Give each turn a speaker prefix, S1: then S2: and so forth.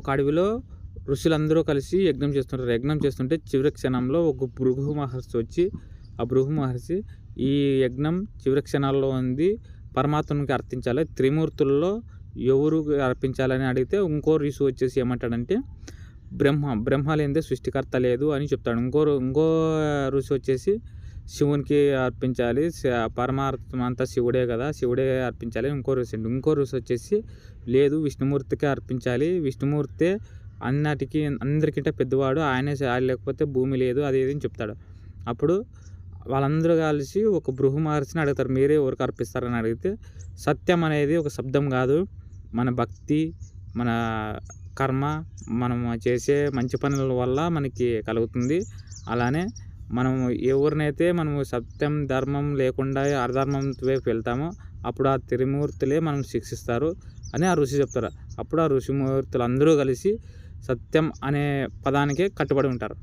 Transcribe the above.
S1: ఒక అడవిలో ఋషులందరూ కలిసి యజ్ఞం చేస్తుంటారు. యజ్ఞం చేస్తుంటే చివరి క్షణంలో ఒక భృగు మహర్షి వచ్చి, ఆ భృగు మహర్షి ఈ యజ్ఞం చివరి క్షణాల్లో ఉంది, పరమాత్మనికి అర్పించాలి, త్రిమూర్తుల్లో ఎవరు అర్పించాలని అడిగితే ఇంకో ఋషి వచ్చేసి ఏమంటాడంటే బ్రహ్మ లేనిదే సృష్టికర్త లేదు అని చెప్తాడు. ఇంకో ఋషి వచ్చేసి శివునికి అర్పించాలి, పరమాత్మ అంతా శివుడే కదా, శివుడే అర్పించాలి. ఇంకో ఋషి వచ్చేసి లేదు, విష్ణుమూర్తికే అర్పించాలి, విష్ణుమూర్తే అందరికంటే పెద్దవాడు, ఆయనే లేకపోతే భూమి లేదు, అది ఇది అని చెప్తాడు. అప్పుడు వాళ్ళందరూ కలిసి ఒక భృగు మహర్షిని అడుగుతారు, మీరే ఎవరికి అర్పిస్తారని అడిగితే, సత్యం అనేది ఒక శబ్దం కాదు, మన భక్తి, మన కర్మ, మనం చేసే మంచి పనుల వల్ల మనకి కలుగుతుంది. అలానే మనం ఎవరినైతే మనము సత్యం ధర్మం లేకుండా అధర్మం వైపు వెళ్తామో అప్పుడు ఆ త్రిమూర్తులే మనం శిక్షిస్తారు అని ఆ ఋషి చెప్తారు. అప్పుడు ఆ ఋషిమూర్తులు అందరూ కలిసి సత్యం అనే పదానికే కట్టుబడి ఉంటారు.